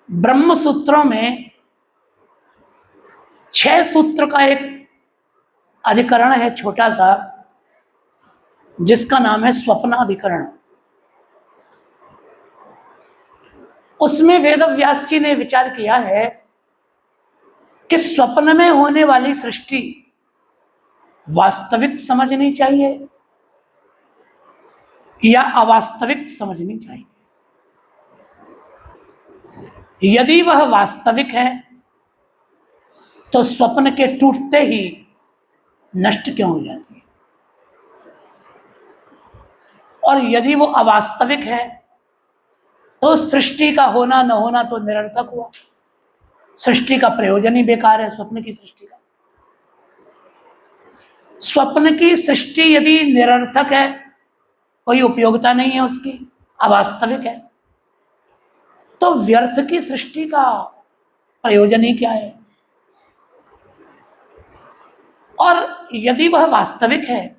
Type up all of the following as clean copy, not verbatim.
ब्रह्म सूत्रों में 6 सूत्र का एक अधिकरण है छोटा सा, जिसका नाम है स्वप्नाधिकरण। उसमें वेदव्यास जी ने विचार किया है कि स्वप्न में होने वाली सृष्टि वास्तविक समझनी चाहिए या अवास्तविक समझनी चाहिए। यदि वह वास्तविक है तो स्वप्न के टूटते ही नष्ट क्यों हो जाती है, और यदि वो अवास्तविक है तो सृष्टि का होना न होना तो निरर्थक हुआ, सृष्टि का प्रयोजन ही बेकार है। स्वप्न की सृष्टि का, स्वप्न की सृष्टि यदि निरर्थक है, कोई उपयोगिता नहीं है उसकी, अवास्तविक है, तो व्यर्थ की सृष्टि का प्रयोजन ही क्या है। और यदि वह वास्तविक है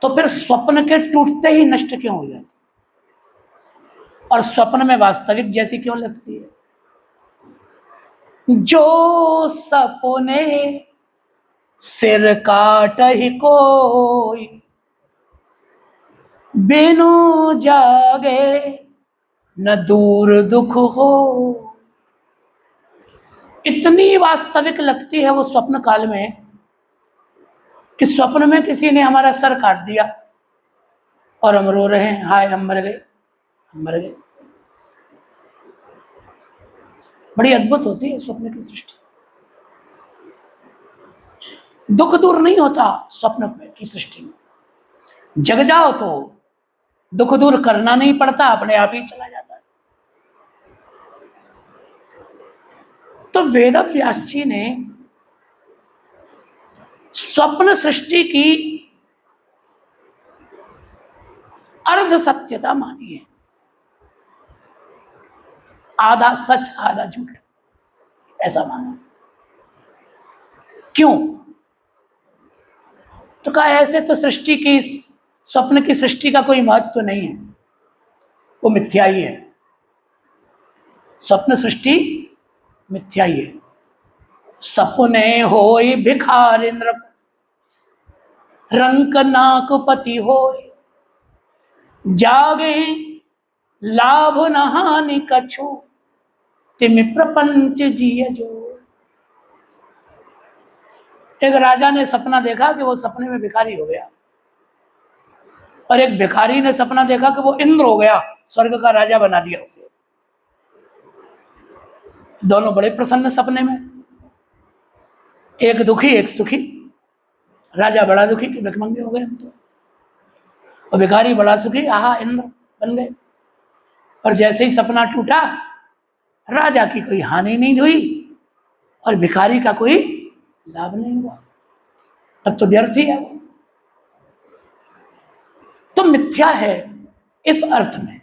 तो फिर स्वप्न के टूटते ही नष्ट क्यों हो जाती, और स्वप्न में वास्तविक जैसी क्यों लगती है। जो सपने सिर काट ही कोई, बिनु जागे न दूर दुख हो। इतनी वास्तविक लगती है वो स्वप्न काल में कि स्वप्न में किसी ने हमारा सर काट दिया और हम रो रहे हैं, हाय हम मर गए, हम मर गए। बड़ी अद्भुत होती है स्वप्न की सृष्टि। दुख दूर नहीं होता स्वप्न की सृष्टि में, जग जाओ तो दुख दूर करना नहीं पड़ता, अपने आप ही चला जाता है। तो वेदव्यास जी ने स्वप्न सृष्टि की अर्ध सत्यता मानी है, आधा सच आधा झूठ ऐसा माना। क्यों? तो कहा ऐसे तो सृष्टि की, स्वप्न की सृष्टि का कोई महत्व तो नहीं है, वो मिथ्या ही है। स्वप्न सृष्टि मिथ्या ही है। सपने होई भिखारी नृप, रंक नाक पति होय, जागे लाभ न हानि कछु, तिमि प्रपंच जिय जो। एक राजा ने सपना देखा कि वो सपने में भिखारी हो गया, और एक भिखारी ने सपना देखा कि वो इंद्र हो गया, स्वर्ग का राजा बना दिया उसे। दोनों बड़े प्रसन्न सपने में, एक दुखी एक सुखी। राजा बड़ा दुखी कि भिखमंगे हो गए हम तो, और भिखारी बड़ा सुखी, आहा इंद्र बन गए। और जैसे ही सपना टूटा, राजा की कोई हानि नहीं हुई और भिखारी का कोई लाभ नहीं हुआ, तब तो व्यर्थ ही है वो। तो मिथ्या है इस अर्थ में।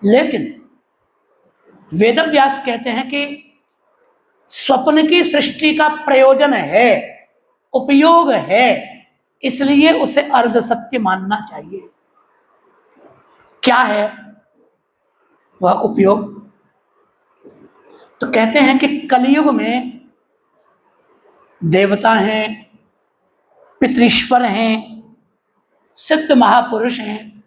लेकिन वेदव्यास कहते हैं कि स्वप्न की सृष्टि का प्रयोजन है, उपयोग है, इसलिए उसे अर्ध सत्य मानना चाहिए। क्या है वह उपयोग? तो कहते हैं कि कलयुग में देवता हैं, पितृश्वर हैं, सिद्ध महापुरुष हैं,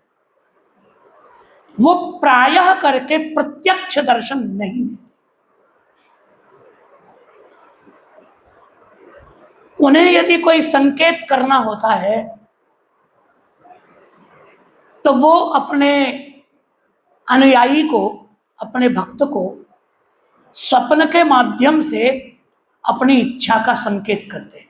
वो प्रायः करके प्रत्यक्ष दर्शन नहीं देते। उन्हें यदि कोई संकेत करना होता है तो वो अपने अनुयायी को, अपने भक्त को स्वप्न के माध्यम से अपनी इच्छा का संकेत करते हैं।